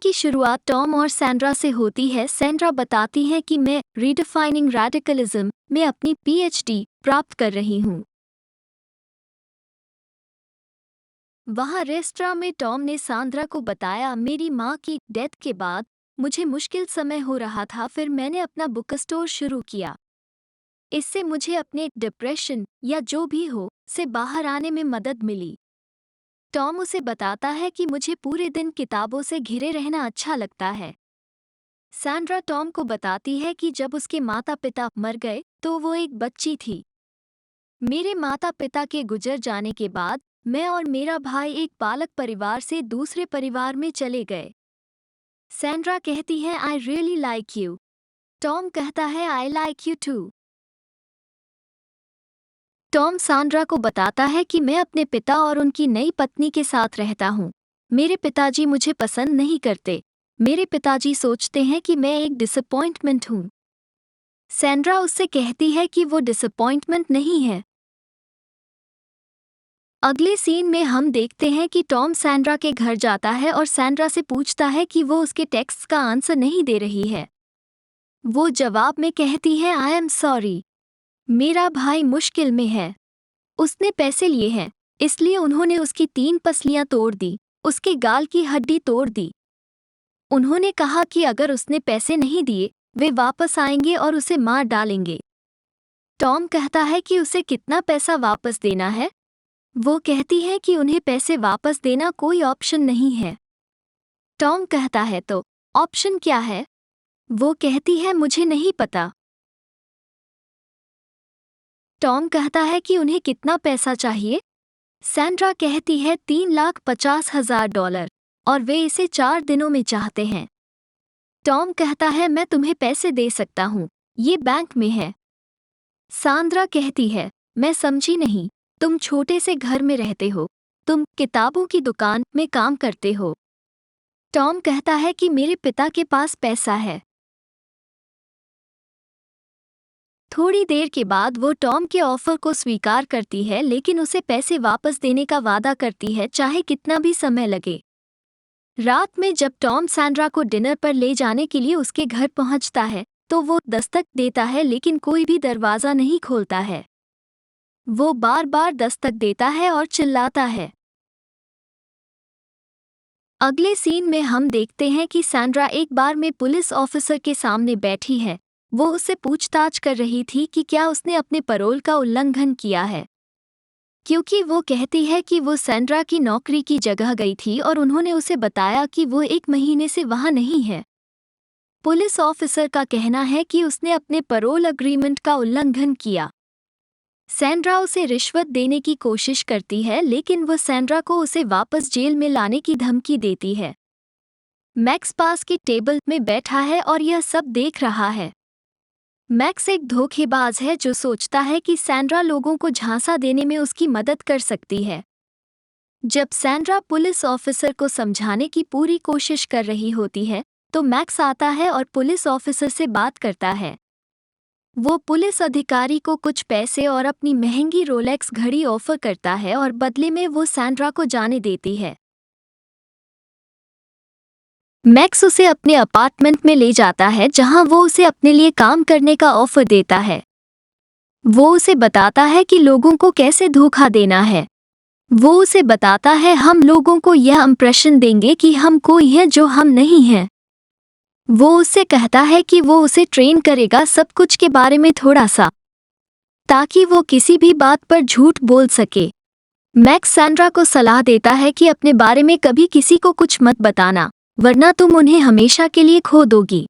की शुरुआत टॉम और सैंड्रा से होती है। सैंड्रा बताती है कि मैं रीडिफाइनिंग रेडिकलिज्म में अपनी पीएचडी प्राप्त कर रही हूँ। वहाँ रेस्टोरेंट में टॉम ने सैंड्रा को बताया, मेरी माँ की डेथ के बाद मुझे मुश्किल समय हो रहा था, फिर मैंने अपना बुक स्टोर शुरू किया। इससे मुझे अपने डिप्रेशन या जो भी हो से बाहर आने में मदद मिली। टॉम उसे बताता है कि मुझे पूरे दिन किताबों से घिरे रहना अच्छा लगता है। सैंड्रा टॉम को बताती है कि जब उसके माता पिता मर गए तो वो एक बच्ची थी। मेरे माता पिता के गुजर जाने के बाद मैं और मेरा भाई एक बालक परिवार से दूसरे परिवार में चले गए। सैंड्रा कहती है, I really like you. Tom कहता है, I like you too. Tom Sandra को बताता है कि मैं अपने पिता और उनकी नई पत्नी के साथ रहता हूँ। मेरे पिताजी मुझे पसंद नहीं करते। मेरे पिताजी सोचते हैं कि मैं एक डिसअपॉइंटमेंट हूँ। सैंड्रा उससे कहती है कि वो डिसअपॉइंटमेंट नहीं है। अगले सीन में हम देखते हैं कि टॉम सैंड्रा के घर जाता है और सैंड्रा से पूछता है कि वो उसके टेक्स्ट का आंसर नहीं दे रही है। वो जवाब में कहती है, आई एम सॉरी, मेरा भाई मुश्किल में है। उसने पैसे लिए हैं, इसलिए उन्होंने उसकी 3 पसलियां तोड़ दी, उसके गाल की हड्डी तोड़ दी। उन्होंने कहा कि अगर उसने पैसे नहीं दिए वे वापस आएंगे और उसे मार डालेंगे। टॉम कहता है कि उसे कितना पैसा वापस देना है। वो कहती है कि उन्हें पैसे वापस देना कोई ऑप्शन नहीं है। टॉम कहता है, तो ऑप्शन क्या है? वो कहती है, मुझे नहीं पता। टॉम कहता है कि उन्हें कितना पैसा चाहिए। सैंड्रा कहती है, $3,50,000 और वे इसे 4 दिनों में चाहते हैं। टॉम कहता है, मैं तुम्हें पैसे दे सकता हूँ, ये बैंक में है। सैंड्रा कहती है, मैं समझी नहीं, तुम छोटे से घर में रहते हो, तुम किताबों की दुकान में काम करते हो। टॉम कहता है कि मेरे पिता के पास पैसा है। थोड़ी देर के बाद वो टॉम के ऑफर को स्वीकार करती है, लेकिन उसे पैसे वापस देने का वादा करती है, चाहे कितना भी समय लगे। रात में जब टॉम सैंड्रा को डिनर पर ले जाने के लिए उसके घर पहुंचता है तो वो दस्तक देता है, लेकिन कोई भी दरवाज़ा नहीं खोलता है। वो बार बार दस्तक देता है और चिल्लाता है। अगले सीन में हम देखते हैं कि सैंड्रा एक बार में पुलिस ऑफिसर के सामने बैठी है। वो उससे पूछताछ कर रही थी कि क्या उसने अपने पैरोल का उल्लंघन किया है, क्योंकि वो कहती है कि वो सैंड्रा की नौकरी की जगह गई थी और उन्होंने उसे बताया कि वो 1 महीने से वहाँ नहीं है। पुलिस ऑफिसर का कहना है कि उसने अपने पैरोल अग्रीमेंट का उल्लंघन किया। सैंड्रा उसे रिश्वत देने की कोशिश करती है, लेकिन वो सैंड्रा को उसे वापस जेल में लाने की धमकी देती है। मैक्स पास की टेबल में बैठा है और यह सब देख रहा है। मैक्स एक धोखेबाज है जो सोचता है कि सैंड्रा लोगों को झांसा देने में उसकी मदद कर सकती है। जब सैंड्रा पुलिस ऑफिसर को समझाने की पूरी कोशिश कर रही होती है तो मैक्स आता है और पुलिस ऑफिसर से बात करता है। वो पुलिस अधिकारी को कुछ पैसे और अपनी महंगी रोलेक्स घड़ी ऑफर करता है और बदले में वो सैंड्रा को जाने देती है। मैक्स उसे अपने अपार्टमेंट में ले जाता है जहां वो उसे अपने लिए काम करने का ऑफर देता है। वो उसे बताता है कि लोगों को कैसे धोखा देना है। वो उसे बताता है, हम लोगों को यह इंप्रेशन देंगे कि हम कोई हैं जो हम नहीं हैं। वो उससे कहता है कि वो उसे ट्रेन करेगा सब कुछ के बारे में थोड़ा सा, ताकि वो किसी भी बात पर झूठ बोल सके। मैक्स सैंड्रा को सलाह देता है कि अपने बारे में कभी किसी को कुछ मत बताना, वरना तुम उन्हें हमेशा के लिए खो दोगी।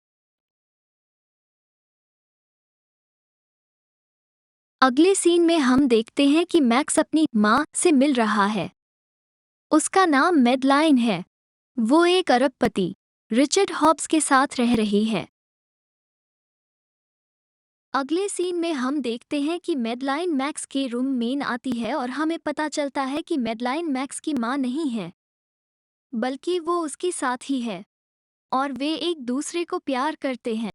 अगले सीन में हम देखते हैं कि मैक्स अपनी माँ से मिल रहा है। उसका नाम मैडलाइन है। वो एक अरबपति रिचर्ड हॉब्स के साथ रह रही है। अगले सीन में हम देखते हैं कि मैडलाइन मैक्स के रूम में आती है और हमें पता चलता है कि मैडलाइन मैक्स की माँ नहीं है, बल्कि वो उसकी साथी है और वे एक दूसरे को प्यार करते हैं।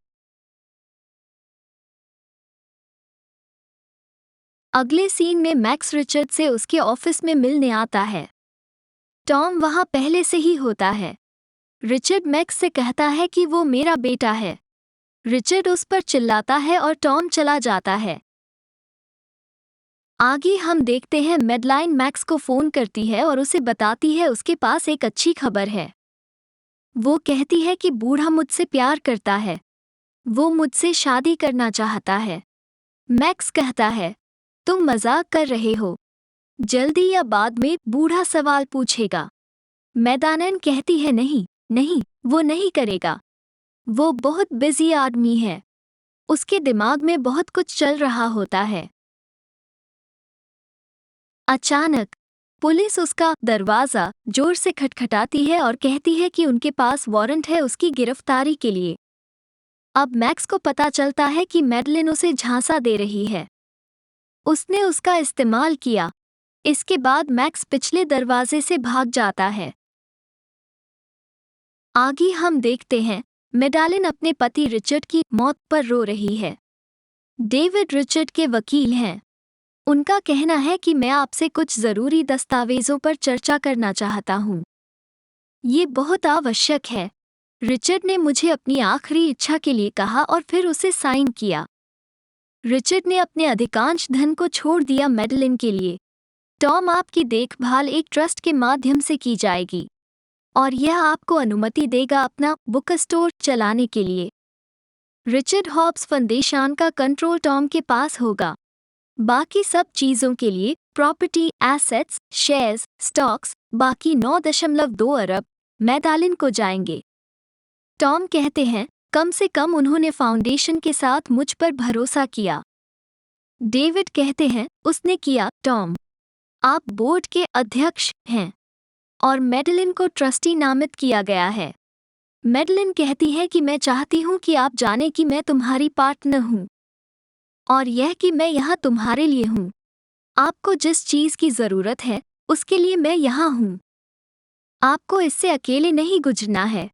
अगले सीन में मैक्स रिचर्ड से उसके ऑफिस में मिलने आता है। टॉम वहाँ पहले से ही होता है। रिचर्ड मैक्स से कहता है कि वो मेरा बेटा है। रिचर्ड उस पर चिल्लाता है और टॉम चला जाता है। आगे हम देखते हैं मैडलाइन मैक्स को फ़ोन करती है और उसे बताती है उसके पास एक अच्छी खबर है। वो कहती है कि बूढ़ा मुझसे प्यार करता है। वो मुझसे शादी करना चाहता है। मैक्स कहता है, तुम मजाक कर रहे हो। जल्दी या बाद में बूढ़ा सवाल पूछेगा। मैदानन कहती है नहीं, नहीं, वो नहीं करेगा। वो बहुत बिजी आदमी है। उसके दिमाग में बहुत कुछ चल रहा होता है। अचानक पुलिस उसका दरवाजा जोर से खटखटाती है और कहती है कि उनके पास वारंट है उसकी गिरफ्तारी के लिए। अब मैक्स को पता चलता है कि मैडलिन उसे झांसा दे रही है। उसने उसका इस्तेमाल किया। इसके बाद मैक्स पिछले दरवाजे से भाग जाता है। आगे हम देखते हैं मैडलिन अपने पति रिचर्ड की मौत पर रो रही है। डेविड रिचर्ड के वकील हैं। उनका कहना है कि मैं आपसे कुछ ज़रूरी दस्तावेज़ों पर चर्चा करना चाहता हूँ। ये बहुत आवश्यक है। रिचर्ड ने मुझे अपनी आखिरी इच्छा के लिए कहा और फिर उसे साइन किया। रिचर्ड ने अपने अधिकांश धन को छोड़ दिया मैडलिन के लिए। टॉम आपकी देखभाल एक ट्रस्ट के माध्यम से की जाएगी और यह आपको अनुमति देगा अपना बुक स्टोर चलाने के लिए। रिचर्ड हॉब्स फाउंडेशन का कंट्रोल टॉम के पास होगा। बाकी सब चीज़ों के लिए प्रॉपर्टी, एसेट्स, शेयर्स, स्टॉक्स, बाकी 9.2 अरब मैडलिन को जाएंगे। टॉम कहते हैं, कम से कम उन्होंने फाउंडेशन के साथ मुझ पर भरोसा किया। डेविड कहते हैं, उसने किया। टॉम, आप बोर्ड के अध्यक्ष हैं और मैडलिन को ट्रस्टी नामित किया गया है। मैडलिन कहती है कि मैं चाहती हूँ कि आप जाने कि मैं तुम्हारी पार्टनर हूँ और यह कि मैं यहाँ तुम्हारे लिए हूँ। आपको जिस चीज़ की ज़रूरत है उसके लिए मैं यहाँ हूँ। आपको इससे अकेले नहीं गुजरना है।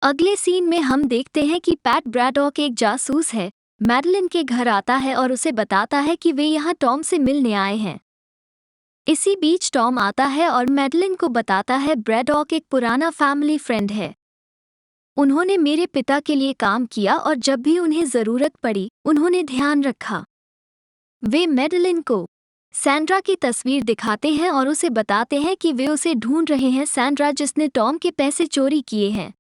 अगले सीन में हम देखते हैं कि पैट ब्रैडॉक एक जासूस है। मैडलिन के घर आता है और उसे बताता है कि वे यहाँ टॉम से मिलने आए हैं। इसी बीच टॉम आता है और मैडलिन को बताता है ब्रैडॉक एक पुराना फैमिली फ्रेंड है। उन्होंने मेरे पिता के लिए काम किया और जब भी उन्हें ज़रूरत पड़ी उन्होंने ध्यान रखा। वे मैडलिन को सैंड्रा की तस्वीर दिखाते हैं और उसे बताते हैं कि वे उसे ढूंढ रहे हैं, सैंड्रा जिसने टॉम के पैसे चोरी किए हैं।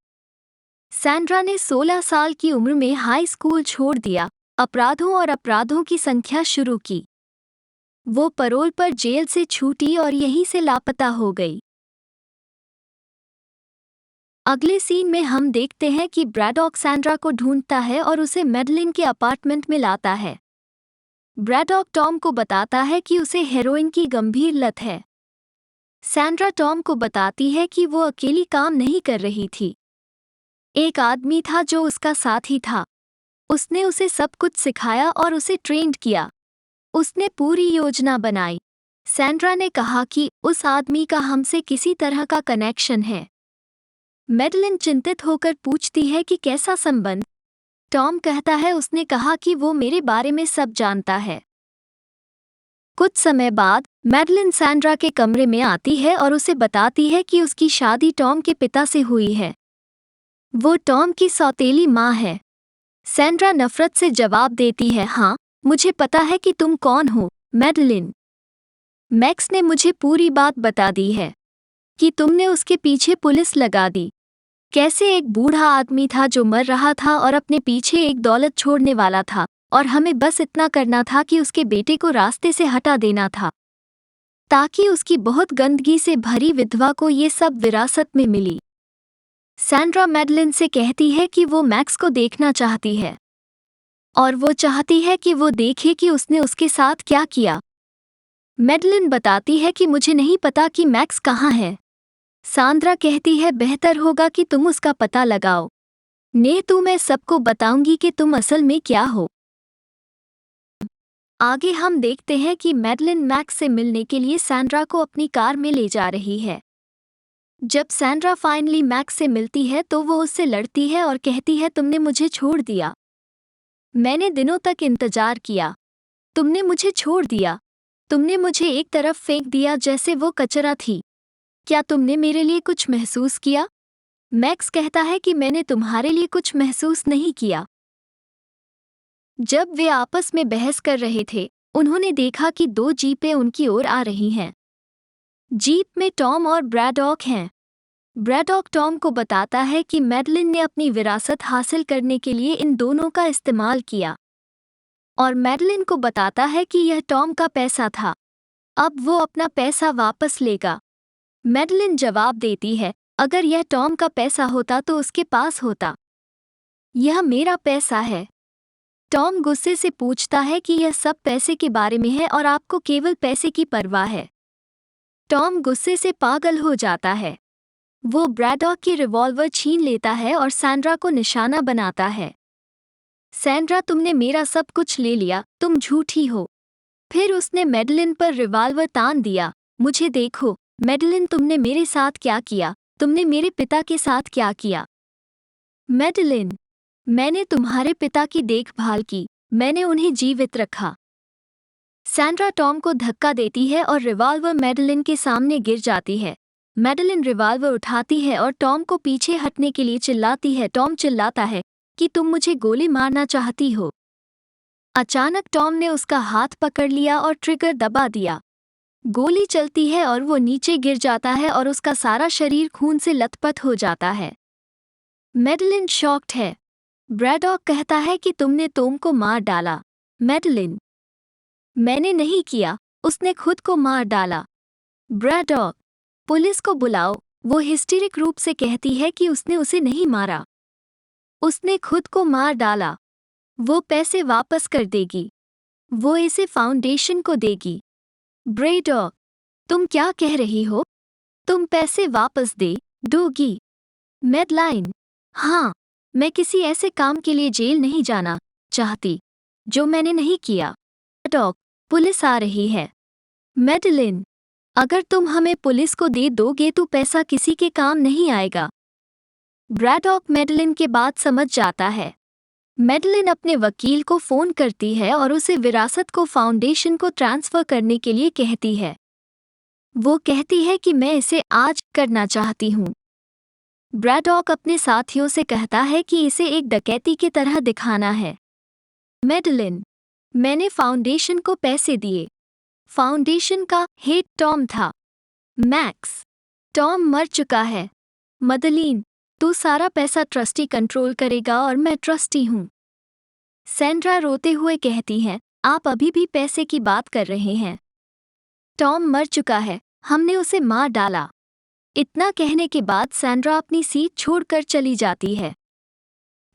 सैंड्रा ने 16 साल की उम्र में हाई स्कूल छोड़ दिया, अपराधों की संख्या शुरू की। वो पैरोल पर जेल से छूटी और यहीं से लापता हो गई। अगले सीन में हम देखते हैं कि ब्रैडॉक सैंड्रा को ढूंढता है और उसे मैडलिन के अपार्टमेंट में लाता है। ब्रैडॉक टॉम को बताता है कि उसे हेरोइन की गंभीर लत है। सैंड्रा टॉम को बताती है कि वो अकेली काम नहीं कर रही थी। एक आदमी था जो उसका साथी था। उसने उसे सब कुछ सिखाया और उसे ट्रेंड किया। उसने पूरी योजना बनाई। सैंड्रा ने कहा कि उस आदमी का हमसे किसी तरह का कनेक्शन है। मैडलिन चिंतित होकर पूछती है कि कैसा संबंध। टॉम कहता है उसने कहा कि वो मेरे बारे में सब जानता है। कुछ समय बाद मैडलिन सैंड्रा के कमरे में आती है और उसे बताती है कि उसकी शादी टॉम के पिता से हुई है। वो टॉम की सौतेली माँ है। सैंड्रा नफरत से जवाब देती है, हाँ, मुझे पता है कि तुम कौन हो, मैडलिन। मैक्स ने मुझे पूरी बात बता दी है कि तुमने उसके पीछे पुलिस लगा दी। कैसे एक बूढ़ा आदमी था जो मर रहा था और अपने पीछे एक दौलत छोड़ने वाला था और हमें बस इतना करना था कि उसके बेटे को रास्ते से हटा देना था ताकि उसकी बहुत गंदगी से भरी विधवा को ये सब विरासत में मिली। सैंड्रा मैडलिन से कहती है कि वो मैक्स को देखना चाहती है और वो चाहती है कि वो देखे कि उसने उसके साथ क्या किया। मैडलिन बताती है कि मुझे नहीं पता कि मैक्स कहाँ है। सैंड्रा कहती है बेहतर होगा कि तुम उसका पता लगाओ, नहीं तो मैं सबको बताऊंगी कि तुम असल में क्या हो। आगे हम देखते हैं कि मैडलिन मैक्स से मिलने के लिए सैंड्रा को अपनी कार में ले जा रही है। जब सैंड्रा फाइनली मैक्स से मिलती है तो वो उससे लड़ती है और कहती है, तुमने मुझे छोड़ दिया। मैंने दिनों तक इंतजार किया। तुमने मुझे छोड़ दिया। तुमने मुझे एक तरफ फेंक दिया जैसे वो कचरा थी। क्या तुमने मेरे लिए कुछ महसूस किया? मैक्स कहता है कि मैंने तुम्हारे लिए कुछ महसूस नहीं किया। जब वे आपस में बहस कर रहे थे, उन्होंने देखा कि दो जीपें उनकी ओर आ रही हैं। जीप में टॉम और ब्रैडॉक हैं। ब्रैडॉक टॉम को बताता है कि मैडलिन ने अपनी विरासत हासिल करने के लिए इन दोनों का इस्तेमाल किया, और मैडलिन को बताता है कि यह टॉम का पैसा था, अब वो अपना पैसा वापस लेगा। मैडलिन जवाब देती है, अगर यह टॉम का पैसा होता तो उसके पास होता। यह मेरा पैसा है। टॉम गुस्से से पूछता है कि यह सब पैसे के बारे में है और आपको केवल पैसे की परवाह है। टॉम गुस्से से पागल हो जाता है। वो ब्रैडॉक की रिवॉल्वर छीन लेता है और सैंड्रा को निशाना बनाता है। सैंड्रा, तुमने मेरा सब कुछ ले लिया, तुम झूठी हो। फिर उसने मैडलिन पर रिवॉल्वर तान दिया। मुझे देखो, मैडलिन, तुमने मेरे साथ क्या किया? तुमने मेरे पिता के साथ क्या किया? मैडलिन, मैंने तुम्हारे पिता की देखभाल की, मैंने उन्हें जीवित रखा। सैंड्रा टॉम को धक्का देती है और रिवॉल्वर मैडलिन के सामने गिर जाती है। मैडलिन रिवॉल्वर उठाती है और टॉम को पीछे हटने के लिए चिल्लाती है। टॉम चिल्लाता है कि तुम मुझे गोली मारना चाहती हो। अचानक टॉम ने उसका हाथ पकड़ लिया और ट्रिगर दबा दिया। गोली चलती है और वो नीचे गिर जाता है और उसका सारा शरीर खून से लथपथ हो जाता है। मैडलिन शॉक्ड है। ब्रैडॉक कहता है कि तुमने टॉम को मार डाला। मैडलिन, मैंने नहीं किया, उसने खुद को मार डाला। ब्रैडॉक, पुलिस को बुलाओ। वो हिस्टेरिक रूप से कहती है कि उसने उसे नहीं मारा, उसने खुद को मार डाला। वो पैसे वापस कर देगी, वो इसे फाउंडेशन को देगी। ब्रैडॉक, तुम क्या कह रही हो? तुम पैसे वापस दे दोगी? मैडलाइन, हाँ, मैं किसी ऐसे काम के लिए जेल नहीं जाना चाहती जो मैंने नहीं किया। ब्रैडॉक, पुलिस आ रही है। मैडलिन, अगर तुम हमें पुलिस को दे दोगे तो पैसा किसी के काम नहीं आएगा। ब्रैडॉक मैडलिन के बात समझ जाता है। मैडलिन अपने वकील को फ़ोन करती है और उसे विरासत को फाउंडेशन को ट्रांसफ़र करने के लिए कहती है। वो कहती है कि मैं इसे आज करना चाहती हूँ। ब्रैडॉक अपने साथियों से कहता है कि इसे एक डकैती की तरह दिखाना है। मैडलिन, मैंने फाउंडेशन को पैसे दिए। फाउंडेशन का हेड टॉम था। मैक्स, टॉम मर चुका है। मदलीन, तू सारा पैसा ट्रस्टी कंट्रोल करेगा और मैं ट्रस्टी हूँ। सैंड्रा रोते हुए कहती है, आप अभी भी पैसे की बात कर रहे हैं। टॉम मर चुका है, हमने उसे मार डाला। इतना कहने के बाद सैंड्रा अपनी सीट छोड़कर चली जाती है।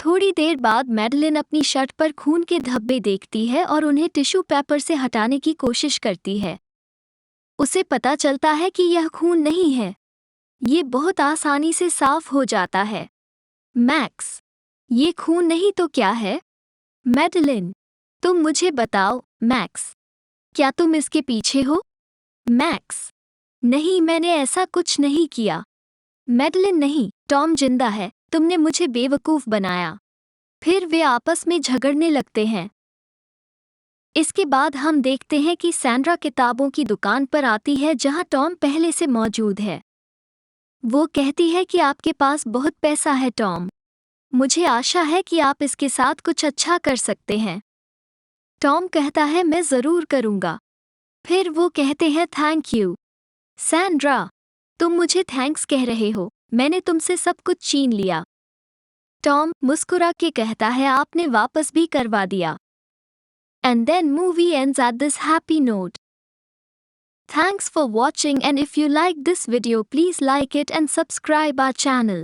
थोड़ी देर बाद मैडलिन अपनी शर्ट पर खून के धब्बे देखती है और उन्हें टिश्यू पेपर से हटाने की कोशिश करती है। उसे पता चलता है कि यह खून नहीं है, ये बहुत आसानी से साफ हो जाता है। मैक्स, ये खून नहीं तो क्या है? मैडलिन, तुम मुझे बताओ। मैक्स, क्या तुम इसके पीछे हो? मैक्स, नहीं, मैंने ऐसा कुछ नहीं किया। मैडलिन, नहीं, टॉम जिंदा है, तुमने मुझे बेवकूफ़ बनाया। फिर वे आपस में झगड़ने लगते हैं। इसके बाद हम देखते हैं कि सैंड्रा किताबों की दुकान पर आती है जहां टॉम पहले से मौजूद है। वो कहती है कि आपके पास बहुत पैसा है टॉम, मुझे आशा है कि आप इसके साथ कुछ अच्छा कर सकते हैं। टॉम कहता है, मैं ज़रूर करूँगा। फिर वो कहते हैं, थैंक यू। सैंड्रा, तुम मुझे थैंक्स कह रहे हो, मैंने तुमसे सब कुछ छीन लिया। टॉम मुस्कुरा के कहता है, आपने वापस भी करवा दिया। And then movie ends at this happy note. Thanks for watching, and if you like this video, please like it and subscribe our channel.